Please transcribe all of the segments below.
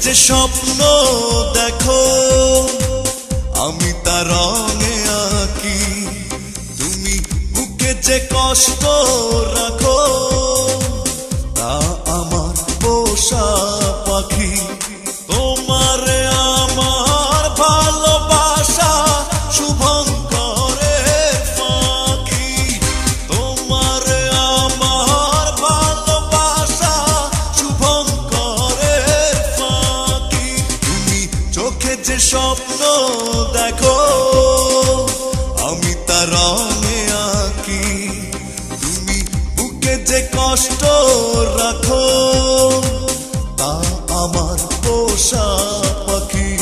যে স্বপ্ন দেখো আমি তার রঙে আঁকি, তুমি বুকে যে কষ্ট রাখো তা আমার পোষা পাখি। তোমার আমার ভালোবাসা শুভঙ্করের ফাঁকি, তোমার আমার ভালোবাসা শুভঙ্করের ফাঁকি। তুমি চোখে যে স্বপ্ন দেখো আমি তার রঙে আঁকি, তুমি বুকে যে কষ্ট রাখো তা আমার পোষা পাখি।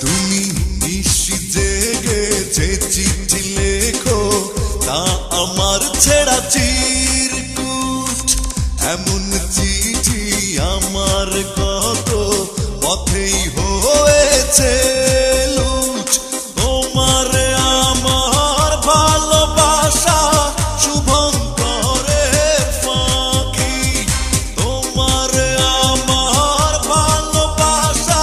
তুমি নিশি জেগে যে চিঠি লেখো তা আমার ছেঁড়া চিরকুট, এমন চিঠি আমার কত পথেই হয়েছে লুট। তোমার আমার ভালোবাসা শুভঙ্করের ফাঁকি, তোমার আমার ভালোবাসা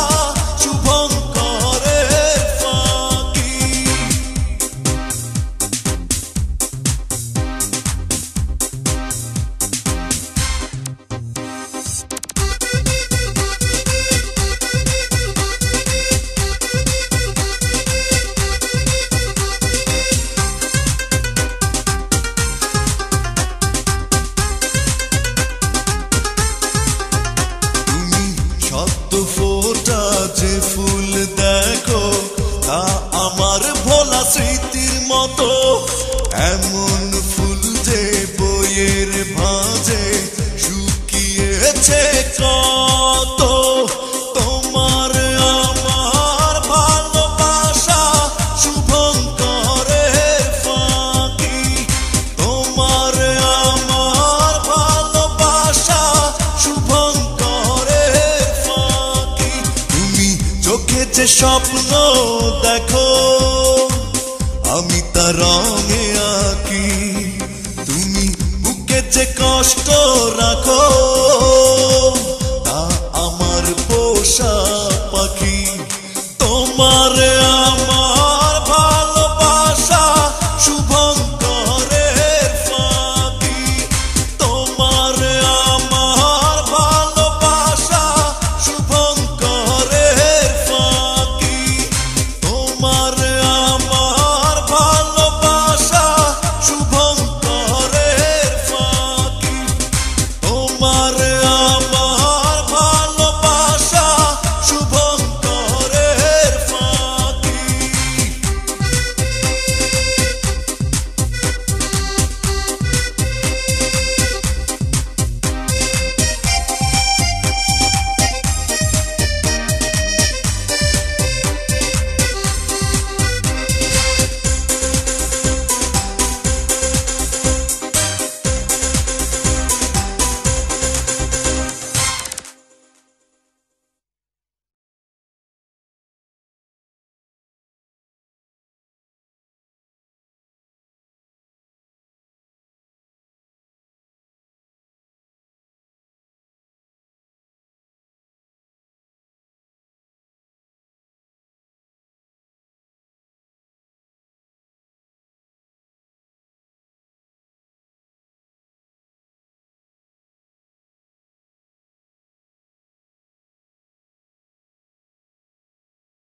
শুভঙ্করের ফাঁকি। তুমি সদ্য ফোটা যে ফুল দেখো তা আমার ভোলা স্মৃতির মতো, এমন ফুল যে বইয়ের ভাঁজে শুকিয়েছে কত। তোমার আমার ভালোবাসা শুভঙ্করের ফাঁকি, তোমার আমার ভালোবাসা শুভঙ্করের ফাঁকি। তুমি চোখে যে স্বপ্ন দেখো আমি তার রঙে আঁকি, তুমি বুকে যে কষ্ট রাখো তা আমার পোষা পাখি। তোমার আমার ভালোবাসা শুভঙ্করের ফাঁকি, তোমার আমার ভালোবাসা শুভঙ্করের ফাঁকি, তোমার